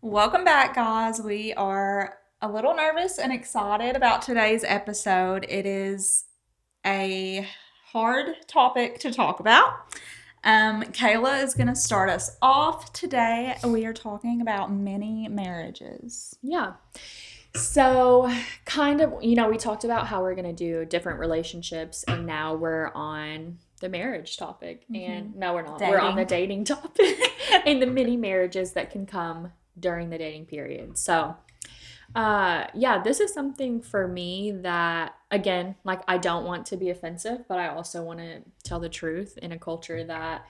Welcome back, guys. We are a little nervous and excited about today's episode. It is a hard topic to talk about. Kayla is going to start us off today. We are talking about mini marriages. Yeah. So, we talked about how we're going to do different relationships, and now we're on the marriage topic. And no, we're not. We're on the dating topic and the mini marriages that can come during the dating period. So, yeah, this is something for me that, again, like I don't want to be offensive, but I also want to tell the truth in a culture that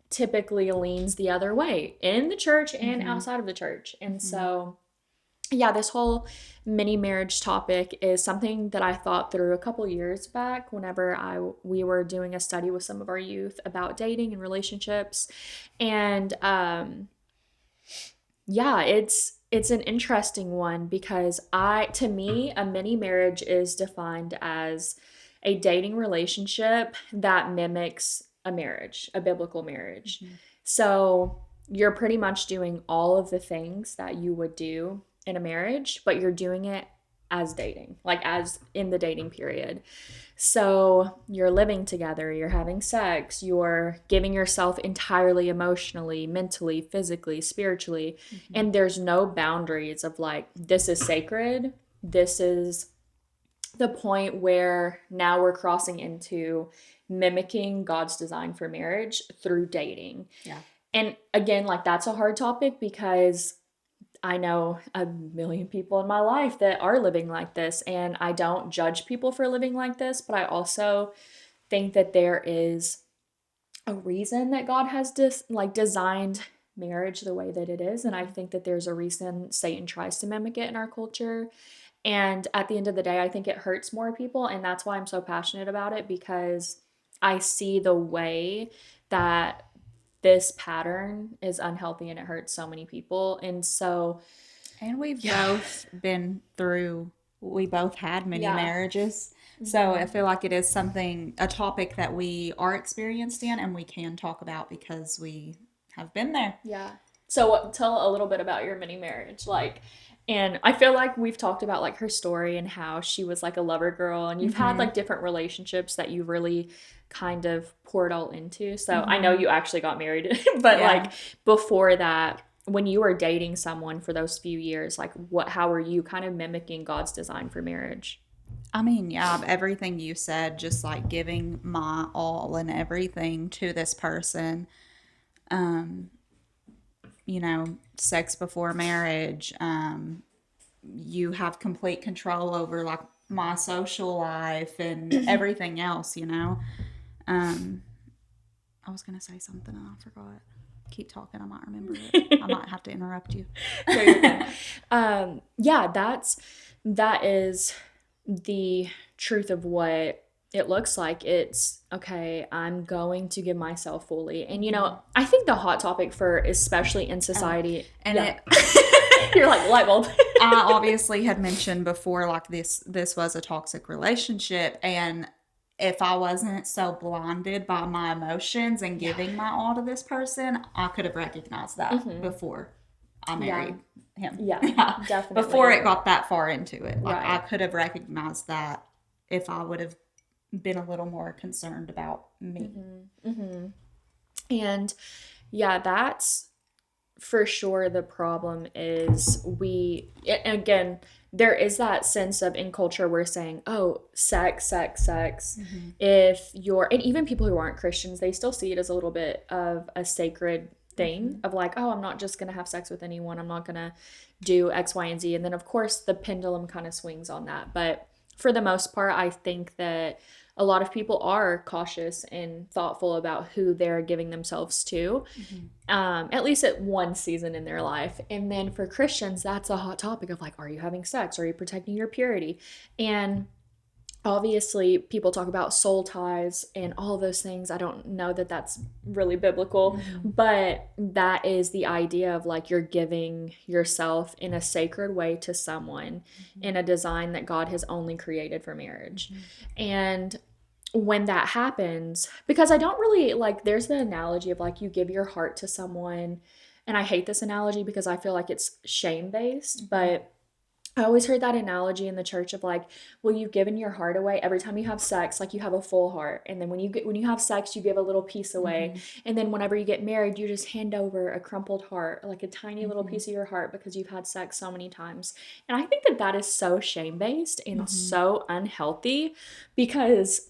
typically leans the other way in the church and outside of the church. And so, yeah, this whole mini marriage topic is something that I thought through a couple years back whenever we were doing a study with some of our youth about dating and relationships. And yeah, it's an interesting one because to me, a mini marriage is defined as a dating relationship that mimics a marriage, a biblical marriage. So you're pretty much doing all of the things that you would do in a marriage, but you're doing it as dating, like as in the dating period. So you're living together, you're having sex, you're giving yourself entirely emotionally, mentally, physically, spiritually, and there's no boundaries of like, this is sacred. This is the point where now we're crossing into mimicking God's design for marriage through dating. Yeah. And again, like that's a hard topic because I know a million people in my life that are living like this, and I don't judge people for living like this, but I also think that there is a reason that God has designed marriage the way that it is, and I think that there's a reason Satan tries to mimic it in our culture. And at the end of the day, I think it hurts more people, and that's why I'm so passionate about it because I see the way that this pattern is unhealthy and it hurts so many people. And so, And we've yeah. we both had many Yeah. marriages. So I feel like it is a topic that we are experienced in and we can talk about because we have been there. Yeah. So tell a little bit about your mini marriage. And I feel like we've talked about like her story and how she was like a lover girl, and you've had like different relationships that you really kind of poured all into. So I know you actually got married, but Yeah. like before that, when you were dating someone for those few years, like how were you kind of mimicking God's design for marriage? I mean, yeah, everything you said, just like giving my all and everything to this person. Um, Sex before marriage. You have complete control over like my social life and everything else. Um, I was gonna say something and I forgot. Keep talking, I might remember it. I might have to interrupt you. No, you're good. Yeah, that is the truth of what it looks like. It's okay, I'm going to give myself fully. And I think the hot topic for especially in society, And yeah. You're like light bulb. I obviously had mentioned before, like this was a toxic relationship, and if I wasn't so blinded by my emotions and giving my all to this person, I could have recognized that before I married him. Yeah, definitely. Before it got that far into it. Like I Right. could have recognized that if I would have been a little more concerned about me. And yeah, that's for sure the problem is again, there is that sense of in culture we're saying, oh, sex, sex, sex. If you're, and even people who aren't Christians, they still see it as a little bit of a sacred thing of like, oh, I'm not just going to have sex with anyone. I'm not going to do X, Y, and Z. And then, of course, the pendulum kind of swings on that. But for the most part, I think that a lot of people are cautious and thoughtful about who they're giving themselves to, at least at one season in their life. And then for Christians, that's a hot topic of like, are you having sex? Are you protecting your purity? And obviously, people talk about soul ties and all those things. I don't know that that's really biblical, but that is the idea of like you're giving yourself in a sacred way to someone in a design that God has only created for marriage. And when that happens, because I don't really like, there's the analogy of like you give your heart to someone and I hate this analogy because I feel like it's shame based, Mm-hmm. but I always heard that analogy in the church of like, well, you've given your heart away every time you have sex, like you have a full heart, and then when you have sex, you give a little piece away, Mm-hmm. and then whenever you get married, you just hand over a crumpled heart, like a tiny little Mm-hmm. piece of your heart because you've had sex so many times. And I think that that is so shame based and Mm-hmm. so unhealthy because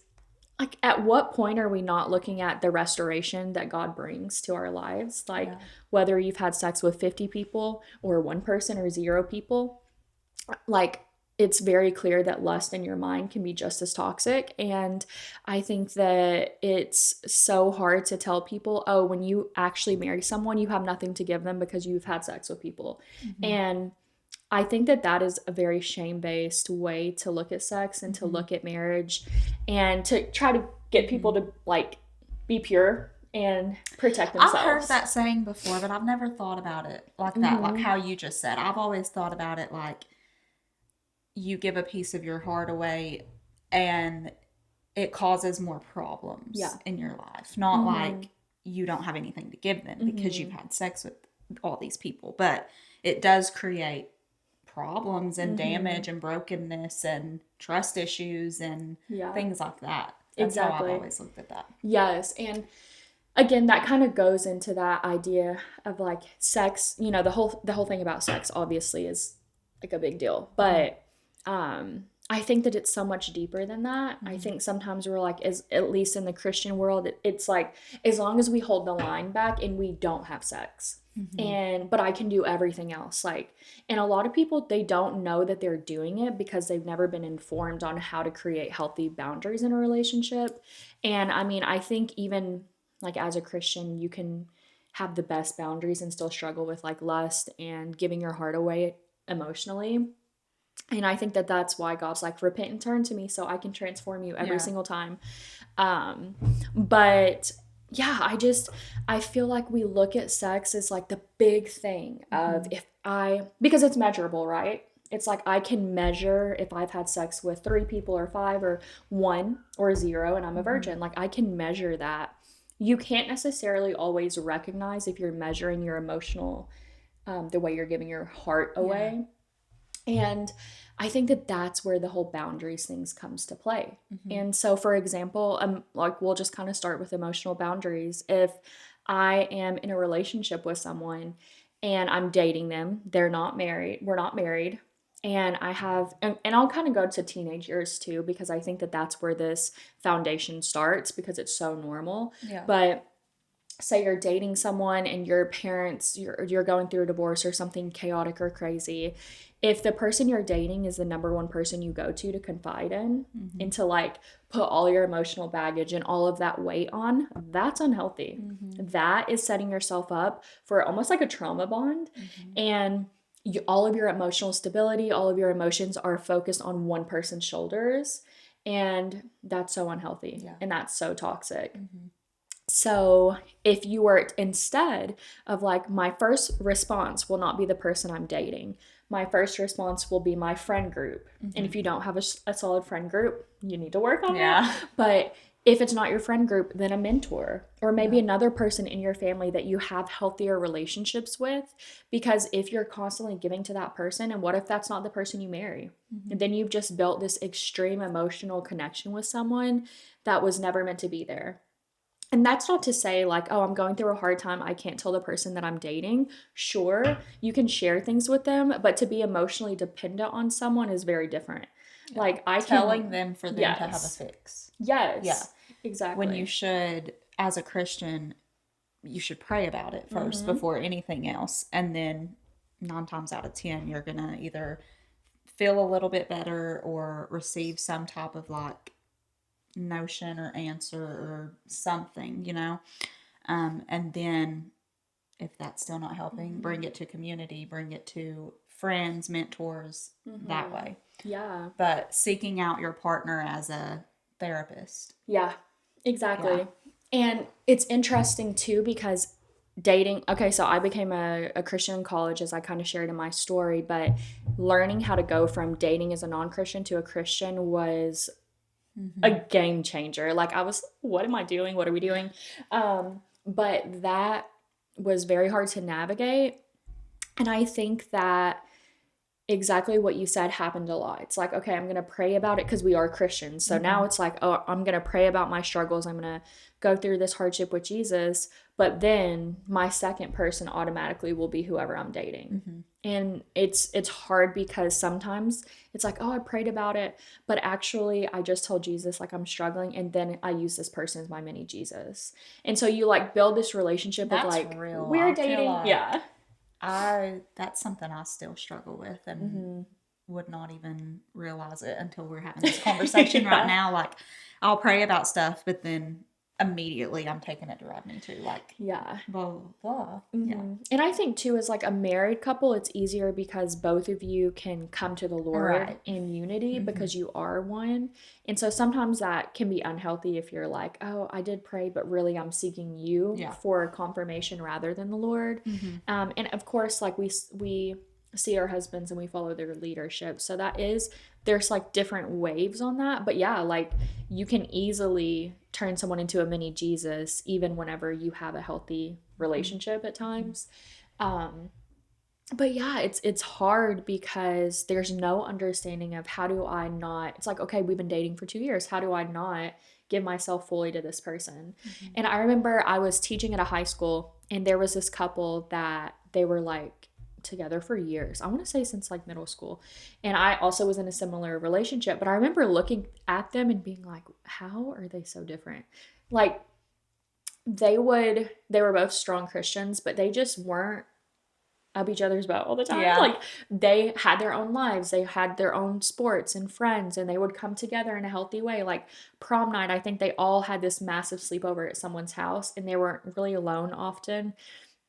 like at what point are we not looking at the restoration that God brings to our lives, like Yeah. whether you've had sex with 50 people or one person or zero people, like it's very clear that lust in your mind can be just as toxic. And I think that it's so hard to tell people, oh, when you actually marry someone, you have nothing to give them because you've had sex with people. Mm-hmm. And I think that that is a very shame based way to look at sex and to Mm-hmm. look at marriage and to try to get Mm-hmm. people to like be pure and protect I've heard themselves. that saying before, but I've never thought about it like that, like Mm-hmm. how you just said. I've always thought about it like you give a piece of your heart away and it causes more problems Yeah. in your life. Not Mm-hmm. like you don't have anything to give them because you've Mm-hmm. had sex with all these people, but it does create problems and Mm-hmm. damage and brokenness and trust issues and Yeah. things like that. That's how I've Exactly. always looked at that. Yes. And again, that kind of goes into that idea of like sex, you know, the whole thing about sex obviously is like a big deal. Mm-hmm. But I think that it's so much deeper than that. I Mm-hmm. think sometimes we're like, as at least in the Christian world, it's like as long as we hold the line back and we don't have sex. Mm-hmm. And but I can do everything else. Like, and a lot of people they don't know that they're doing it because they've never been informed on how to create healthy boundaries in a relationship. And I mean, I think even like as a Christian, you can have the best boundaries and still struggle with like lust and giving your heart away emotionally. And I think that that's why God's like, repent and turn to me so I can transform you every Yeah. single time. Um, but yeah, I feel like we look at sex as like the big thing of Mm-hmm. because it's measurable, right? It's like I can measure if I've had sex with three people or five or one or zero and I'm a Mm-hmm. virgin. Like I can measure that. You can't necessarily always recognize if you're measuring your emotional, the way you're giving your heart Yeah. away. And I think that that's where the whole boundaries things comes to play. Mm-hmm. And so, for example, like we'll just kind of start with emotional boundaries. If I am in a relationship with someone and I'm dating them, they're not married, we're not married, and I have, and I'll kind of go to teenage years too, because I think that that's where this foundation starts because it's so normal. Yeah. But say you're dating someone and your parents you're going through a divorce or something chaotic or crazy, if the person you're dating is the number one person you go to confide in Mm-hmm. and to like put all your emotional baggage and all of that weight on, that's unhealthy. Mm-hmm. That is setting yourself up for almost like a trauma bond. Mm-hmm. And all of your emotional stability, all of your emotions are focused on one person's shoulders, and that's so unhealthy Yeah. and that's so toxic. Mm-hmm. So, if you were instead of like, my first response will not be the person I'm dating, my first response will be my friend group. And Mm-hmm. if you don't have a solid friend group, you need to work on that. Yeah. But if it's not your friend group, then a mentor or maybe Yeah. another person in your family that you have healthier relationships with. Because if you're constantly giving to that person, and what if that's not the person you marry? Mm-hmm. And then you've just built this extreme emotional connection with someone that was never meant to be there. And that's not to say, like, oh, I'm going through a hard time. I can't tell the person that I'm dating. Sure, you can share things with them, but to be emotionally dependent on someone is very different. Yeah. Like, I can, Telling them for them to have a yes, fix. Yeah. yes, When you exactly. should, as a Christian, you should pray about it first Mm-hmm. before anything else. And then 9 times out of 10, you're going to either feel a little bit better or receive some type of like notion or answer or something, you know? And then if that's still not helping, Mm-hmm. bring it to community, bring it to friends, mentors, that Mm-hmm. way. Yeah, But seeking out your partner as a therapist. yeah, Yeah. exactly. And it's interesting too because dating, okay, so I became a Christian in college as I kind of shared in my story, but learning how to go from dating as a non Christian to a Christian was a Mm-hmm. game changer. Like I was, what am I doing? What are we doing? But that was very hard to navigate. And I think that exactly what you said happened a lot. It's like, okay, I'm going to pray about it because we are Christians. So now it's like, oh, I'm going to pray about my struggles. I'm going to go through this hardship with Jesus. But then my second person automatically will be whoever I'm dating. And it's hard because sometimes it's like, oh, I prayed about it, but actually I just told Jesus like I'm struggling, and then I use this person as my mini Jesus. And so you like build this relationship of That's like real. we're I feel dating. like Yeah. that's something I still struggle with and would not even realize it until we're having this conversation right Yeah. now. Like, I'll pray about stuff, but then immediately I'm taking it to Rodney too. Like, Yeah. blah, blah, blah. Yeah. And I think too, as like a married couple, it's easier because both of you can come to the Lord Right. in unity because you are one. And so sometimes that can be unhealthy if you're like, oh, I did pray, but really I'm seeking you Yeah. for confirmation rather than the Lord. And of course, like we see our husbands and we follow their leadership. So there's like different waves on that. But yeah, like you can easily turn someone into a mini Jesus even whenever you have a healthy relationship at times. But yeah, it's hard because there's no understanding of how do I not, it's like, okay, we've been dating for 2 years. How do I not give myself fully to this person? And I remember I was teaching at a high school and there was this couple that they were like together for years. I want to say since like middle school. And I also was in a similar relationship, but I remember looking at them and being like, how are they so different? Like they were both strong Christians, but they just weren't up each other's butt all the time. Yeah. Like they had their own lives, they had their own sports and friends, and they would come together in a healthy way. Like prom night, I think they all had this massive sleepover at someone's house and they weren't really alone often.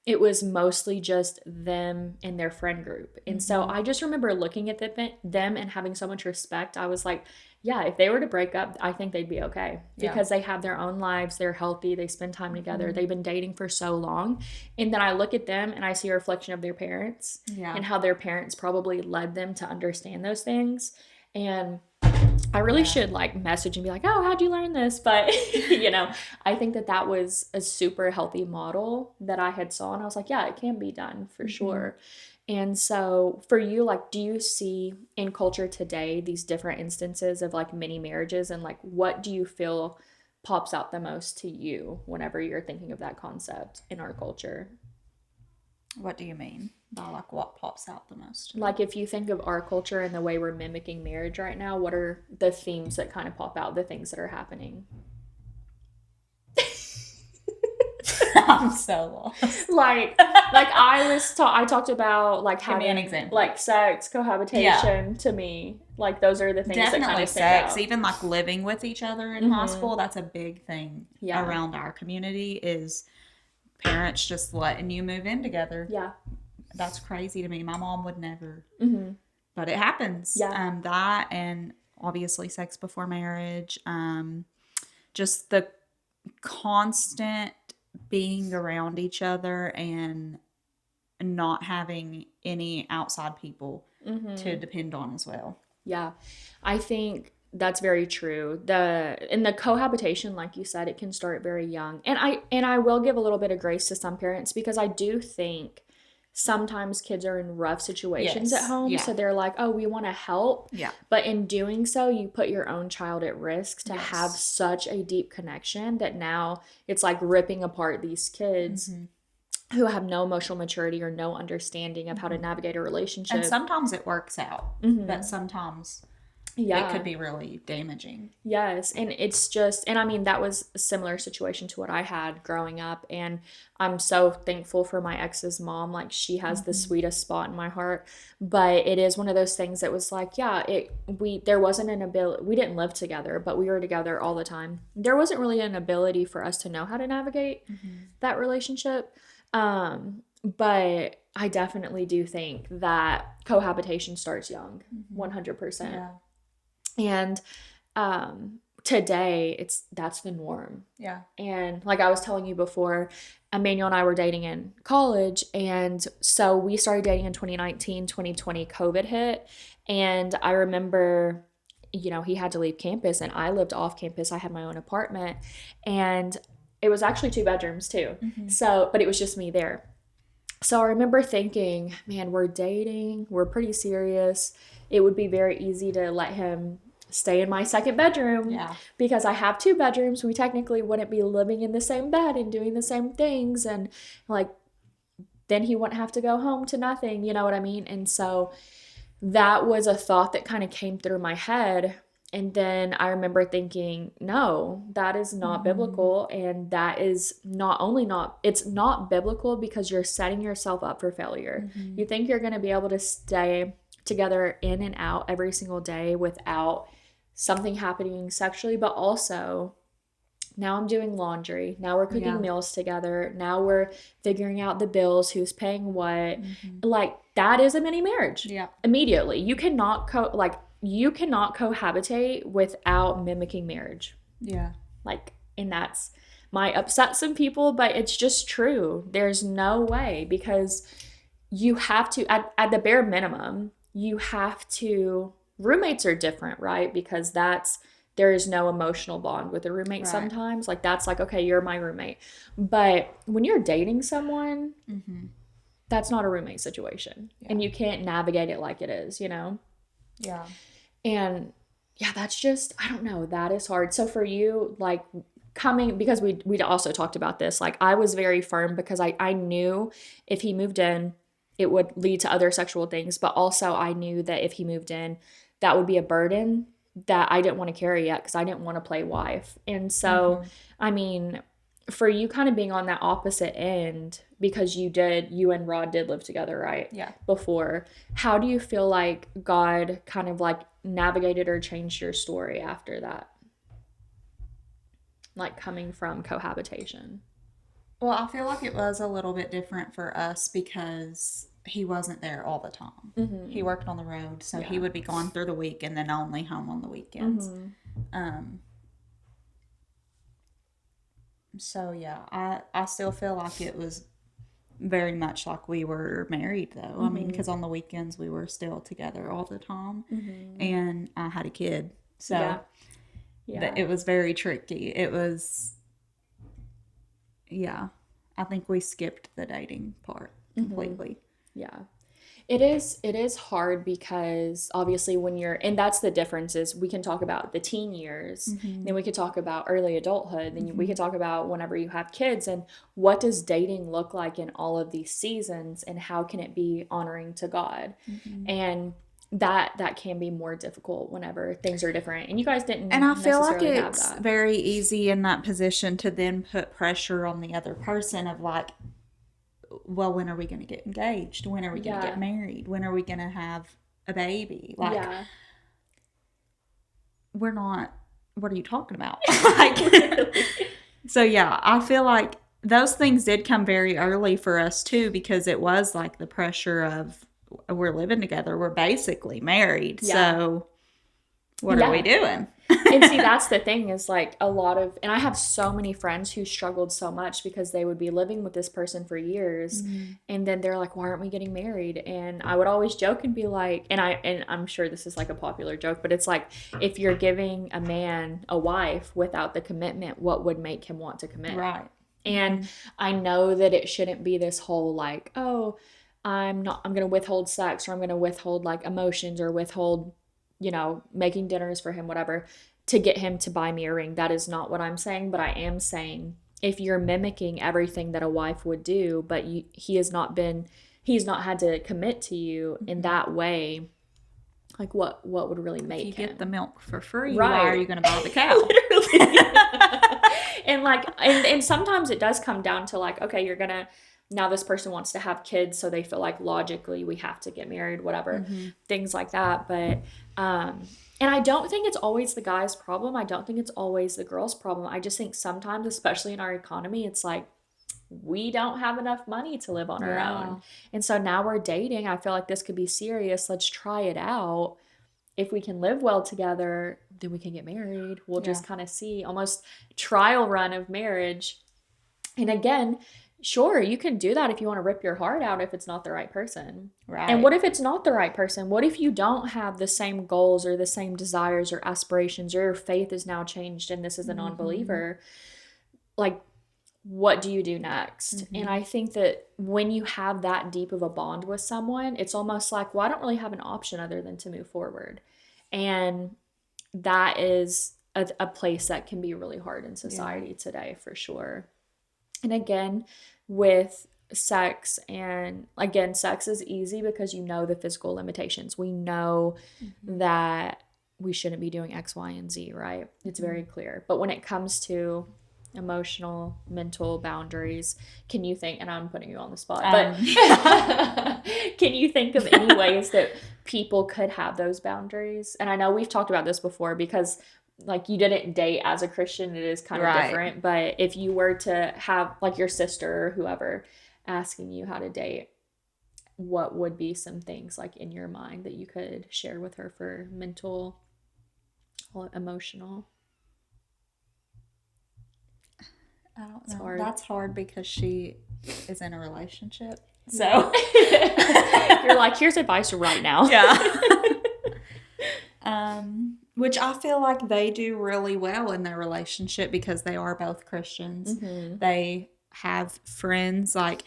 It was mostly just them and their friend group. And so I just remember looking at them and having so much respect. I was like, yeah, if they were to break up, I think they'd be okay because they have their own lives. They're healthy. They spend time together. They've been dating for so long. And then I look at them and I see a reflection of their parents and how their parents probably led them to understand those things. And I really should like message and be like, oh, how'd you learn this? But, I think that was a super healthy model that I had saw. And I was like, yeah, it can be done for sure. And so for you, like, do you see in culture today these different instances of like mini marriages, and like what do you feel pops out the most to you whenever you're thinking of that concept in our culture? What do you mean by like what pops out the most? Like if you think of our culture and the way we're mimicking marriage right now, what are the themes that kind of pop out, the things that are happening? I'm so lost. like I talked about like Give me an having example. like sex, cohabitation to me. Like those are the things that kind Definitely of stick sex. out. Even like living with each other in high school, that's a big thing around our community is parents just letting you move in together. Yeah. That's crazy to me. My mom would never. But it happens. Yeah. That and obviously sex before marriage. Just the constant being around each other and not having any outside people to depend on as well. Yeah. I think that's very true. The cohabitation, like you said, it can start very young. And I will give a little bit of grace to some parents because I do think sometimes kids are in rough situations Yes. at home. Yeah. So they're like, oh, we want to help. Yeah. But in doing so, you put your own child at risk to have such a deep connection that now it's like ripping apart these kids who have no emotional maturity or no understanding of how to navigate a relationship. And sometimes it works out, but sometimes it could be really damaging. Yes. And it's just, and I mean, that was a similar situation to what I had growing up. And I'm so thankful for my ex's mom. Like, she has the sweetest spot in my heart. But it is one of those things that was like, there wasn't an ability, we didn't live together, but we were together all the time. There wasn't really an ability for us to know how to navigate that relationship. But I definitely do think that cohabitation starts young, 100%. Yeah. And today that's the norm. Yeah. And like I was telling you before, Emmanuel and I were dating in college, and so we started dating in 2019. 2020 COVID hit, and I remember he had to leave campus and I lived off campus. I had my own apartment, and It was actually 2 bedrooms too. Mm-hmm. So, but it was just me there. So I remember thinking, man, we're dating, we're pretty serious. It would be very easy to let him stay in my second bedroom Yeah. because I have 2 bedrooms. We technically wouldn't be living in the same bed and doing the same things. And like, then he wouldn't have to go home to nothing. You know what I mean? And so that was a thought that kind of came through my head. And then I remember thinking, no, that is not Mm-hmm. biblical. And that is not only not, it's not biblical because you're setting yourself up for failure. Mm-hmm. You think you're going to be able to stay together in and out every single day without something happening sexually, but also now I'm doing laundry. Now we're cooking Yeah. meals together. Now we're figuring out the bills, who's paying what. Mm-hmm. Like that is a mini marriage. Yeah. Immediately. You cannot cohabitate without mimicking marriage. Yeah. Like, and that's might upset some people, but it's just true. There's no way because you have to at the bare minimum, you have to roommates are different, right? Because that's there is no emotional bond with a roommate Right. sometimes. Like that's like, okay, you're my roommate. But when you're dating someone, Mm-hmm. that's not a roommate situation. Yeah. And you can't navigate it like it is, you know? Yeah. And yeah, that's just, I don't know, that is hard. So for you, like coming, because we also talked about this, like I was very firm because I knew if he moved in, it would lead to other sexual things. But also I knew that if he moved in, that would be a burden that I didn't want to carry yet because I didn't want to play wife. And so, Mm-hmm. I mean, for you kind of being on that opposite end, because you and Rod did live together, right? Yeah. Before, how do you feel like God kind of like navigated or changed your story after that? Like coming from cohabitation. Well, I feel like it was a little bit different for us because he wasn't there all the time. Mm-hmm. He worked on the road, so he Yeah. would be gone through the week and then only home on the weekends. Mm-hmm. Um, so yeah, I still feel like it was very much like we were married though. I mean, Mm-hmm. because on the weekends we were still together all the time, Mm-hmm. and I had a kid, so Yeah. Yeah. it was very tricky. It was, yeah, I think we skipped the dating part Mm-hmm. completely. Yeah. It is hard because obviously when you're and that's the difference is we can talk about the teen years, Mm-hmm. then we could talk about early adulthood, then we Mm-hmm. could talk about whenever you have kids and what does dating look like in all of these seasons and how can it be honoring to God. Mm-hmm. And that can be more difficult whenever things are different. And you guys And I didn't feel like necessarily have it's that. very easy in that position to then put pressure on the other person of like, well, when are we going to get engaged? When are we going to get Yeah. married? When are we going to have a baby? Like, Yeah. we're not, what are you talking about? Like, so yeah, I feel like those things did come very early for us too, because it was like the pressure of we're living together. We're basically married. Yeah. So what are we Yeah. doing? And see, that's the thing is like a lot of, and I have so many friends who struggled so much because they would be living with this person for years and then they're like, why aren't we getting married? And I would always joke and be like, and I'm sure this is like a popular joke, but it's like, if you're giving a man a wife without the commitment, what would make him want to commit? Right. And I know that it shouldn't be this whole like, oh, I'm going to withhold sex or I'm going to withhold like emotions or withhold, making dinners for him, whatever, to get him to buy me a ring. That is not what I'm saying, but I am saying if you're mimicking everything that a wife would do, but he's not had to commit to you in that way, like what would really If make you him? get the milk for free, Right. why are you going to buy the cow? Literally. And like and sometimes it does come down to like, okay, you're gonna now this person wants to have kids, so they feel like logically we have to get married, whatever, things like that. But and I don't think it's always the guy's problem. I don't think it's always the girl's problem. I just think sometimes, especially in our economy, it's like we don't have enough money to live on our own. And so now we're dating. I feel like this could be serious. Let's try it out. If we can live well together, then we can get married. We'll just kind of see almost trial run of marriage. And again, sure, you can do that if you want to rip your heart out if it's not the right person. Right. And what if it's not the right person? What if you don't have the same goals or the same desires or aspirations or your faith is now changed and this is a non-believer? Like, what do you do next? And I think that when you have that deep of a bond with someone, it's almost like, well, I don't really have an option other than to move forward. And that is a place that can be really hard in society today, for sure. And again, with sex, and again, sex is easy because you know the physical limitations. We know that we shouldn't be doing X, Y, and Z, right? It's very clear. But when it comes to emotional, mental boundaries, can you think, and I'm putting you on the spot, but can you think of any ways that people could have those boundaries? And I know we've talked about this before because like you didn't date as a Christian, it is kind of different. But if you were to have like your sister or whoever asking you how to date, what would be some things like in your mind that you could share with her for mental or emotional? I don't It's know. hard. That's hard because she is in a relationship. So you're like, here's advice right now. Yeah. Which I feel like they do really well in their relationship because they are both Christians. They have friends, like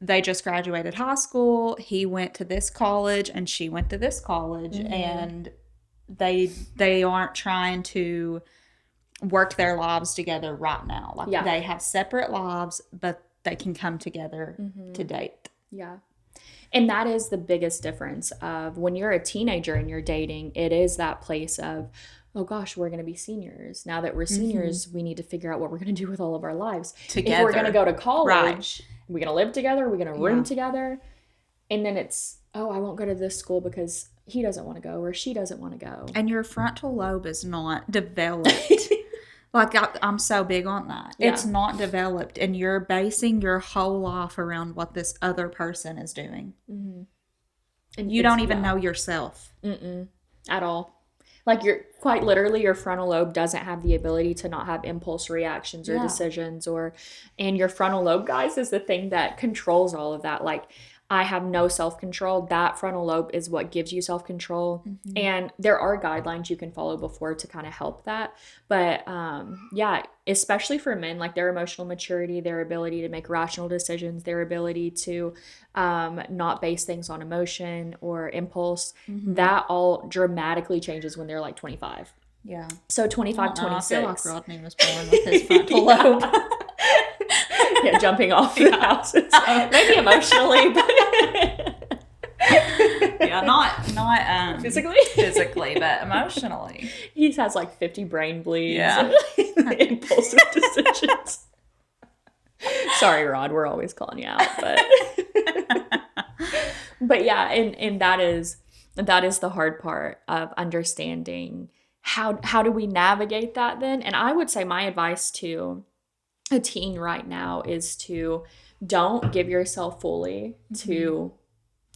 they just graduated high school. He went to this college and she went to this college, and they aren't trying to work their lives together right now. Like they have separate lives, but they can come together to date. Yeah. And that is the biggest difference of when you're a teenager and you're dating, it is that place of, oh gosh, we're going to be seniors. Now that we're seniors, we need to figure out what we're going to do with all of our lives. Together. If we're going to go to college, we're going to live together, we're going to room together. And then it's, oh, I won't go to this school because he doesn't want to go or she doesn't want to go. And your frontal lobe is not developed. Like, I'm so big on that. Yeah. It's not developed, and you're basing your whole life around what this other person is doing. And you don't even know yourself. At all. Like, you're quite literally, your frontal lobe doesn't have the ability to not have impulse reactions or decisions. And your frontal lobe, guys, is the thing that controls all of that. Like, I have no self-control. That frontal lobe is what gives you self-control. And there are guidelines you can follow before to kind of help that. But yeah, especially for men, like their emotional maturity, their ability to make rational decisions, their ability to not base things on emotion or impulse, that all dramatically changes when they're like 25. Yeah. So 25, 26. I feel like Rodney was born with his frontal lobe. Yeah, jumping off the houses. Maybe emotionally, but yeah, not physically, but emotionally. He has like 50 brain bleeds. Yeah. Impulsive decisions. Sorry, Rod, we're always calling you out, but yeah, and that is the hard part of understanding how do we navigate that then. And I would say my advice to a teen right now is to don't give yourself fully to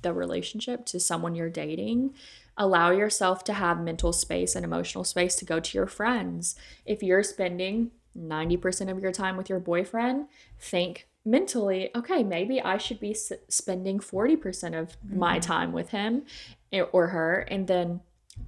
the relationship, to someone you're dating. Allow yourself to have mental space and emotional space to go to your friends. If you're spending 90% of your time with your boyfriend, think mentally, okay, maybe I should be spending 40% of my time with him or her, and then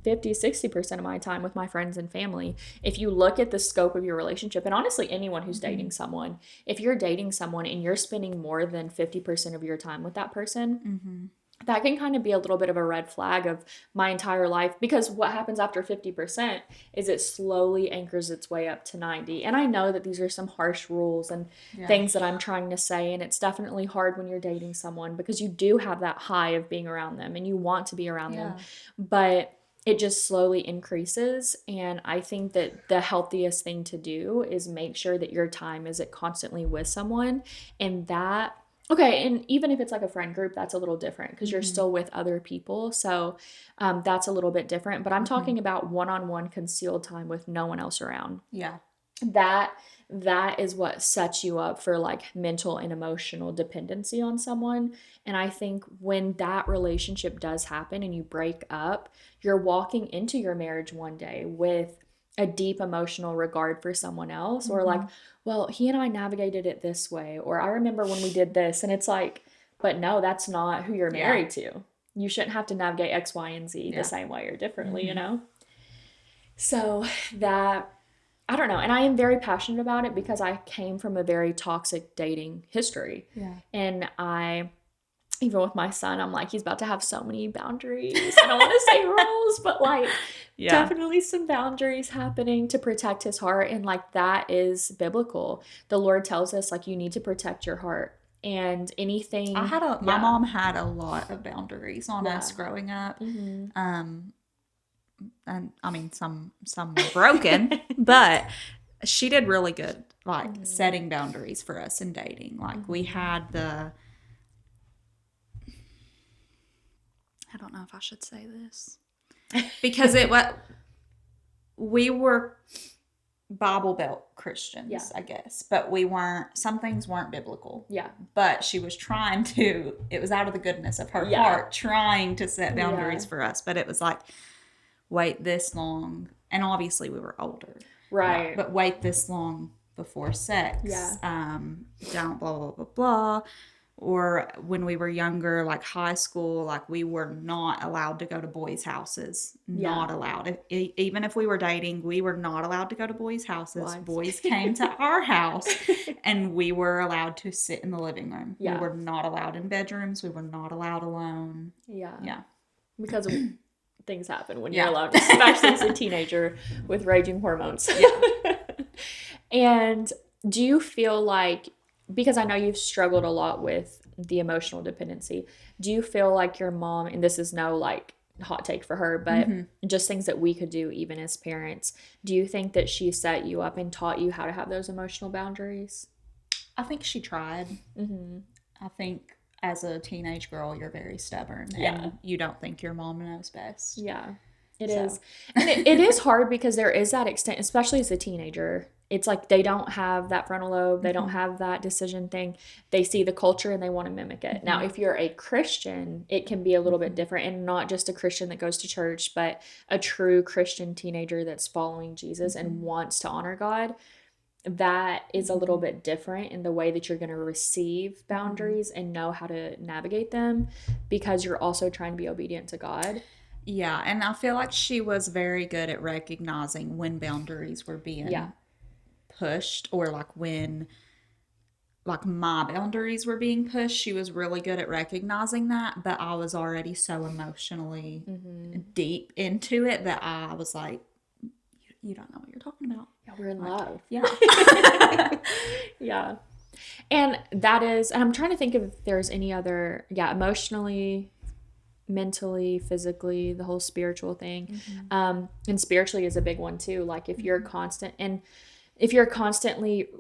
50-60% of my time with my friends and family. If you look at the scope of your relationship, and honestly anyone who's dating someone, if you're dating someone and you're spending more than 50% of your time with that person, that can kind of be a little bit of a red flag of my entire life, because what happens after 50% is it slowly anchors its way up to 90. And I know that these are some harsh rules and things that I'm trying to say, and it's definitely hard when you're dating someone because you do have that high of being around them and you want to be around them, but it just slowly increases. And I think that the healthiest thing to do is make sure that your time is constantly with someone, and that, okay, and even if it's like a friend group, that's a little different because you're still with other people. So that's a little bit different. But I'm talking about one-on-one concealed time with no one else around. Yeah. That is what sets you up for like mental and emotional dependency on someone. And I think when that relationship does happen and you break up, you're walking into your marriage one day with a deep emotional regard for someone else, or like, well, he and I navigated it this way, or I remember when we did this. And it's like, but no, that's not who you're married to. You shouldn't have to navigate X, Y, and Z the same way or differently, you know? So that, I don't know. And I am very passionate about it because I came from a very toxic dating history. Yeah. And even with my son, I'm like, he's about to have so many boundaries. I don't want to say rules, but like definitely some boundaries happening to protect his heart. And like that is biblical. The Lord tells us like you need to protect your heart. And anything My mom had a lot of boundaries on us Yeah. growing up. Mm-hmm. And I mean some were broken, but she did really good like setting boundaries for us in dating. Like we had I don't know if I should say this because we were Bible Belt Christians, I guess, but we weren't. Some things weren't biblical. Yeah. But she was trying to. It was out of the goodness of her heart, trying to set boundaries for us. But it was like, wait this long, and obviously we were older, Right. But wait this long before sex. Yeah. Don't blah blah blah blah. Or when we were younger, like high school, like we were not allowed to go to boys' houses. Not allowed. Even if we were dating, we were not allowed to go to boys' houses. Why? Boys came to our house and we were allowed to sit in the living room. Yeah. We were not allowed in bedrooms. We were not allowed alone. Yeah. Yeah. Because things happen when you're alone, especially as a teenager with raging hormones. Yeah. And do you feel like, because I know you've struggled a lot with the emotional dependency, do you feel like your mom, and this is no like hot take for her, but just things that we could do even as parents, do you think that she set you up and taught you how to have those emotional boundaries? I think she tried. I think as a teenage girl, you're very stubborn and you don't think your mom knows best. Yeah, it is. And it is hard because there is that extent, especially as a teenager. It's like they don't have that frontal lobe. They don't have that decision thing. They see the culture and they want to mimic it. Now, if you're a Christian, it can be a little bit different, and not just a Christian that goes to church, but a true Christian teenager that's following Jesus and wants to honor God. That is a little bit different in the way that you're going to receive boundaries and know how to navigate them, because you're also trying to be obedient to God. Yeah, and I feel like she was very good at recognizing when boundaries were being pushed, or like when like my boundaries were being pushed. She was really good at recognizing that, but I was already so emotionally deep into it that I was like, you don't know what you're talking about. Yeah, we're in love. Yeah. Yeah. And that is, and I'm trying to think if there's any other, emotionally, mentally, physically, the whole spiritual thing. And spiritually is a big one too. Like if you're constantly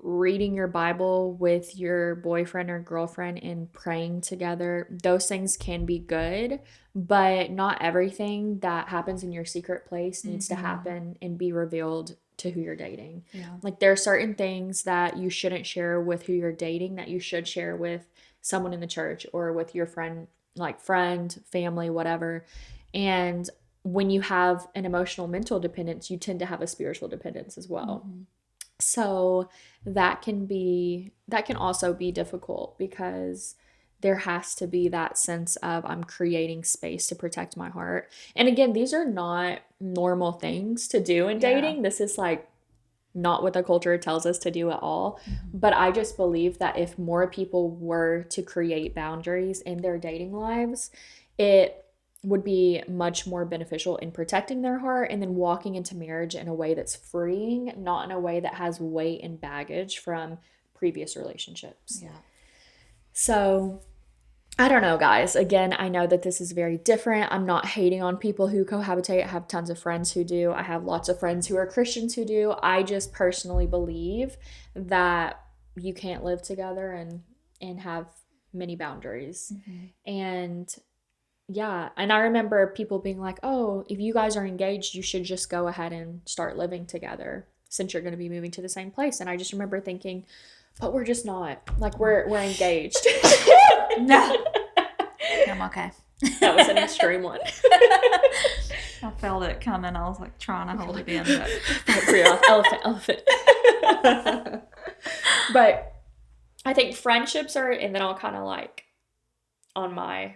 reading your Bible with your boyfriend or girlfriend and praying together, those things can be good, but not everything that happens in your secret place needs to happen and be revealed to who you're dating. Yeah. Like there are certain things that you shouldn't share with who you're dating that you should share with someone in the church or with your friend, family, whatever. And when you have an emotional mental dependence, you tend to have a spiritual dependence as well. So that can also be difficult, because there has to be that sense of I'm creating space to protect my heart. And again, these are not normal things to do in dating. This is like not what the culture tells us to do at all. But I just believe that if more people were to create boundaries in their dating lives, it would be much more beneficial in protecting their heart and then walking into marriage in a way that's freeing, not in a way that has weight and baggage from previous relationships. Yeah. So I don't know, guys. Again, I know that this is very different. I'm not hating on people who cohabitate. I have tons of friends who do. I have lots of friends who are Christians who do. I just personally believe that you can't live together and have many boundaries. And and I remember people being like, oh, if you guys are engaged, you should just go ahead and start living together since you're going to be moving to the same place. And I just remember thinking, but we're just not. Like, we're engaged. No. I'm okay. That was an extreme one. I felt it coming. I was like trying to hold it in. But... elephant. But I think friendships are, and then I'll kind of like, on my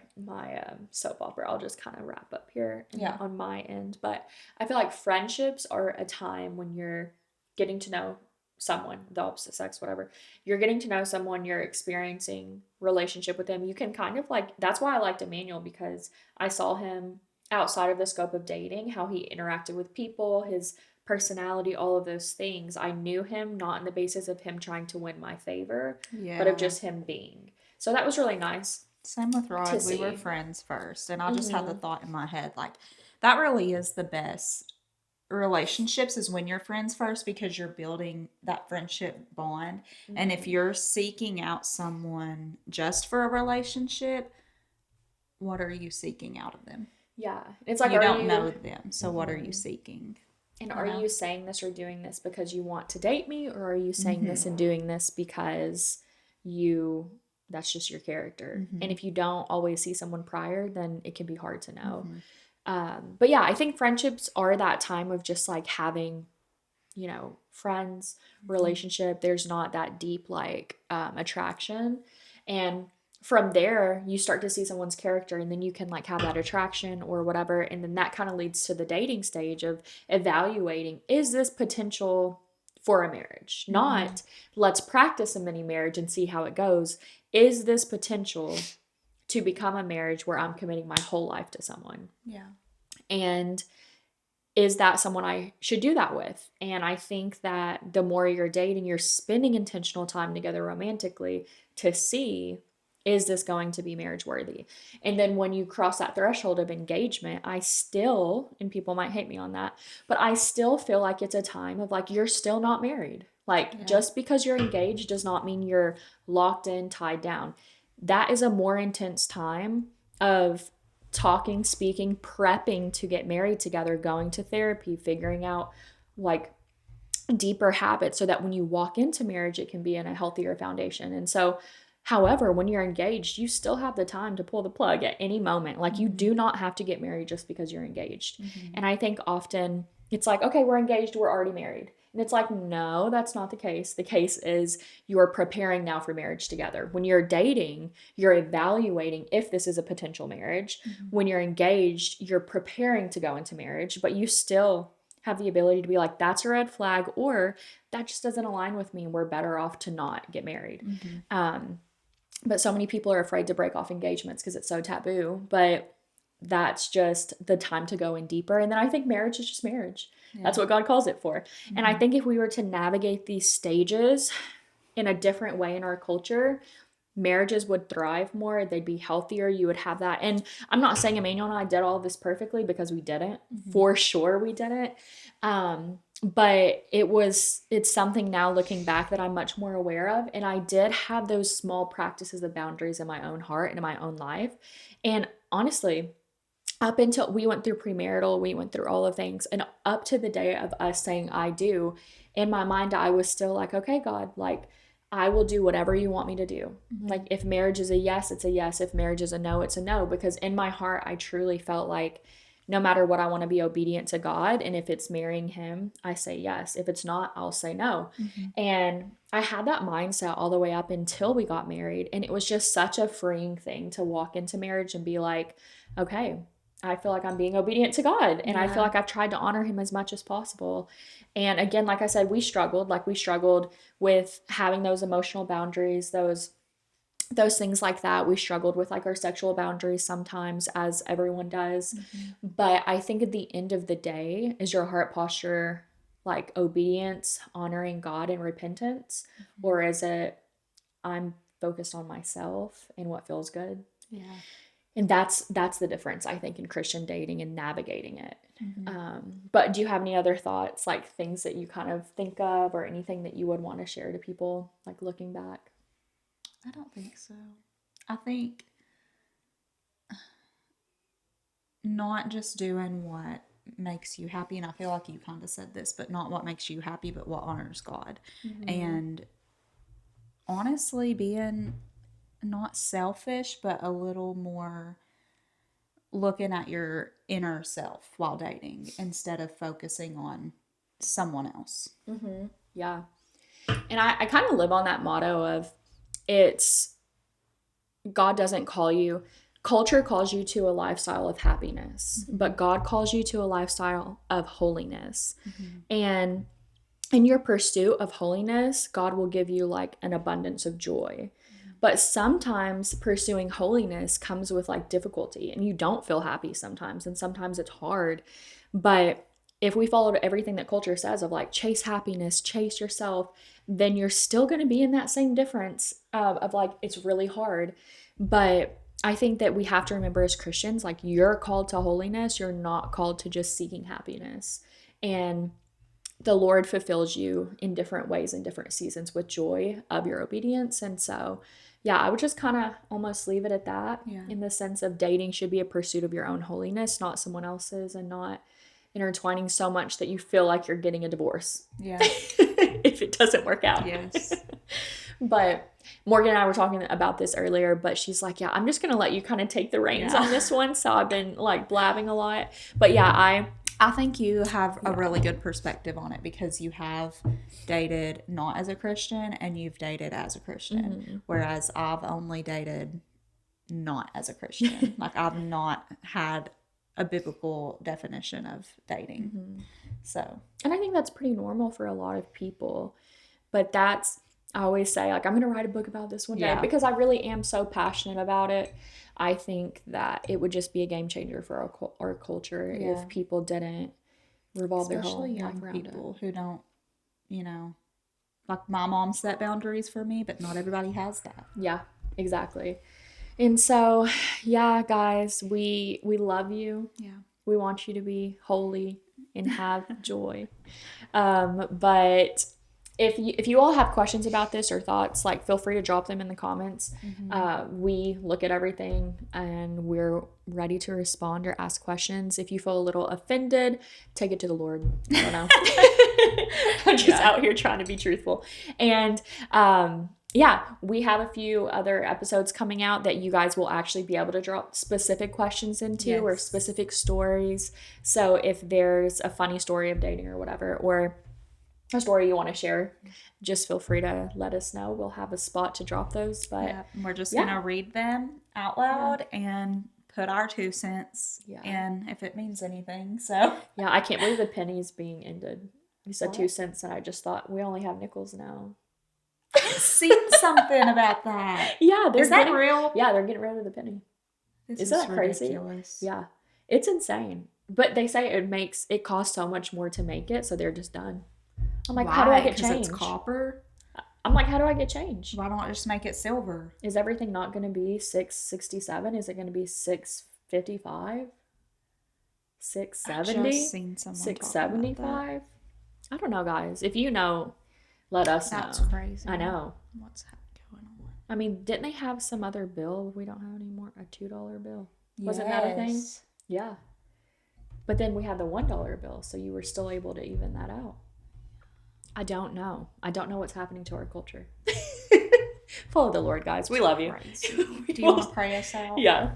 soap opera, I'll just kind of wrap up here on my end. But I feel like friendships are a time when you're getting to know someone, the opposite sex, whatever. You're getting to know someone, you're experiencing relationship with them. You can kind of like, that's why I liked Emmanuel, because I saw him outside of the scope of dating, how he interacted with people, his personality, all of those things. I knew him not on the basis of him trying to win my favor, but of Yeah. just him being. So that was really nice Same with to Rod. We were see. friends first, and I just had the Mm-hmm. thought in my head like that really is the best relationships is when you're friends first because you're building that friendship bond. And if Mm-hmm. you're seeking out someone just for a relationship, what are you seeking out of them? Yeah. It's like, You are don't you, know them, so what are you mm-hmm. seeking? And You are know? you saying this or doing this because you want to date me, or are you saying Mm-hmm. this and doing this because you, that's just your character? And Mm-hmm. if you don't always see someone prior, then it can be hard to know. Mm-hmm. But yeah, I think friendships are that time of just like having, friends, Mm-hmm. relationship. There's not that deep like attraction. And from there, you start to see someone's character, and then you can like have that attraction or whatever. And then that kind of leads to the dating stage of evaluating, is this potential for a marriage? Mm-hmm. Not let's practice a mini marriage and see how it goes. Is this potential to become a marriage where I'm committing my whole life to someone? Yeah. And is that someone I should do that with? And I think that the more you're dating, you're spending intentional time together romantically to see, is this going to be marriage worthy? And then when you cross that threshold of engagement, I still, and people might hate me on that, but I still feel like it's a time of like, you're still not married. Like, Yeah. just because you're engaged does not mean you're locked in, tied down. That is a more intense time of talking, speaking, prepping to get married together, going to therapy, figuring out like deeper habits so that when you walk into marriage, it can be in a healthier foundation. And so, however, when you're engaged, you still have the time to pull the plug at any moment. Like, you Mm-hmm. do not have to get married just because you're engaged. Mm-hmm. And I think often it's like, okay, we're engaged, we're already married. And it's like, no, that's not the case. The case is you're preparing now for marriage together. When you're dating, you're evaluating if this is a potential marriage. Mm-hmm. When you're engaged, you're preparing to go into marriage, but you still have the ability to be like, that's a red flag, or that just doesn't align with me, and we're better off to not get married. Mm-hmm. Um, but so many people are afraid to break off engagements because it's so taboo. But that's just the time to go in deeper. And then I think marriage is just marriage. That's Yeah. what God calls it for. And I Mm-hmm. think if we were to navigate these stages in a different way in our culture, marriages would thrive more. They'd be healthier. You would have that. And I'm not saying Emmanuel and I did all of this perfectly, because we didn't. Mm-hmm. For sure, we didn't. But it's something now looking back that I'm much more aware of. And I did have those small practices of boundaries in my own heart and in my own life. And honestly, up until we went through premarital, we went through all of things, and up to the day of us saying I do, in my mind, I was still like, okay, God, like, I will do whatever you want me to do. Mm-hmm. Like, if marriage is a yes, it's a yes. If marriage is a no, it's a no. Because in my heart, I truly felt like no matter what, I want to be obedient to God. And if it's marrying Him, I say yes. If it's not, I'll say no. Mm-hmm. And I had that mindset all the way up until we got married. And it was just such a freeing thing to walk into marriage and be like, okay, I feel like I'm being obedient to God, and I feel Yeah. like I've tried to honor Him as much as possible. And again, like I said, we struggled with having those emotional boundaries, those things like that. We struggled with like our sexual boundaries sometimes, as everyone does. Mm-hmm. But I think at the end of the day, is your heart posture like obedience, honoring God, and repentance, Mm-hmm. or is it I'm focused on myself and what feels good? Yeah. And that's the difference, I think, in Christian dating and navigating it. Mm-hmm. But do you have any other thoughts, like things that you kind of think of, or anything that you would want to share to people, like looking back? I don't think so. I think not just doing what makes you happy, and I feel like you kind of said this, but not what makes you happy, but what honors God. Mm-hmm. And honestly, being not selfish, but a little more looking at your inner self while dating instead of focusing on someone else. Mm-hmm. Yeah. And I kind of live on that motto of, it's God doesn't call you, culture calls you to a lifestyle of happiness, Mm-hmm. but God calls you to a lifestyle of holiness. Mm-hmm. And in your pursuit of holiness, God will give you like an abundance of joy. But sometimes pursuing holiness comes with like difficulty, and you don't feel happy sometimes, and sometimes it's hard. But if we followed everything that culture says of like chase happiness, chase yourself, then you're still going to be in that same difference of like it's really hard. But I think that we have to remember as Christians, like you're called to holiness, you're not called to just seeking happiness. And the Lord fulfills you in different ways in different seasons with joy of your obedience. And so, yeah, I would just kind of almost leave it at that in the sense of dating should be a pursuit of your own holiness, not someone else's, and not intertwining so much that you feel like you're getting a divorce. Yeah. If it doesn't work out. Yes. But Morgan and I were talking about this earlier, but she's like, yeah, I'm just going to let you kind of take the reins on this one. So I've been like blabbing a lot. But yeah, I think you have a really good perspective on it because you have dated not as a Christian and you've dated as a Christian. Whereas I've only dated not as a Christian. Like I've not had a biblical definition of dating. So, and I think that's pretty normal for a lot of people. But that's, I always say, like, I'm going to write a book about this one day because I really am so passionate about it. I think that it would just be a game changer for our culture if people didn't revolve their whole life around people who don't, like my mom set boundaries for me, but not everybody has that. Yeah, exactly. And so, yeah, guys, we love you. Yeah. We want you to be holy and have joy. But if you all have questions about this or thoughts, like feel free to drop them in the comments. We look at everything and we're ready to respond or ask questions. If you feel a little offended, take it to the Lord. I don't know. I'm just out here trying to be truthful. And we have a few other episodes coming out that you guys will actually be able to drop specific questions into or specific stories. So if there's a funny story of dating or whatever, or a story you want to share, just feel free to let us know. We'll have a spot to drop those. But we're just gonna read them out loud and put our 2 cents in if it means anything. So I can't believe the pennies being ended. You said 2 cents and I just thought we only have nickels now. I've seen something about that. Yeah, is that real? Yeah, they're getting rid of the penny. Isn't that crazy? Ridiculous. Yeah, it's insane. But they say it costs so much more to make it, so they're just done. I'm like, how do I get change? It's copper. I'm like, how do I get change? Why don't I just make it silver? Is everything not going to be $6.67? Is it going to be $6.55? $6.70? I just seen someone $6.75? I don't know, guys. If you know, let us know. That's crazy. I know. What's going on? I mean, didn't they have some other bill we don't have anymore? A $2 bill. Wasn't that a thing? Yeah. But then we had the $1 bill, so you were still able to even that out. I don't know. I don't know what's happening to our culture. Follow the Lord, guys. We love you. Do you want to pray us out? Yeah.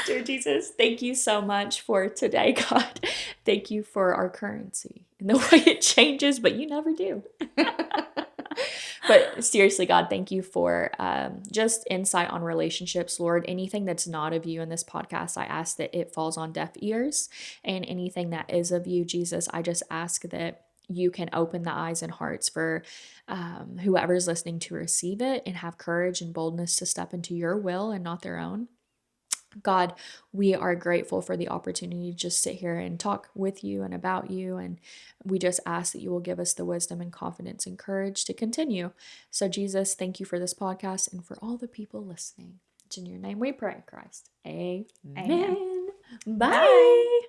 Dear Jesus, thank you so much for today, God. Thank you for our currency and the way it changes, but you never do. But seriously, God, thank you for just insight on relationships, Lord. Anything that's not of you in this podcast, I ask that it falls on deaf ears. And anything that is of you, Jesus, I just ask that you can open the eyes and hearts for whoever's listening to receive it and have courage and boldness to step into your will and not their own. God, we are grateful for the opportunity to just sit here and talk with you and about you. And we just ask that you will give us the wisdom and confidence and courage to continue. So Jesus, thank you for this podcast and for all the people listening. It's in your name we pray, Christ. Amen. Bye.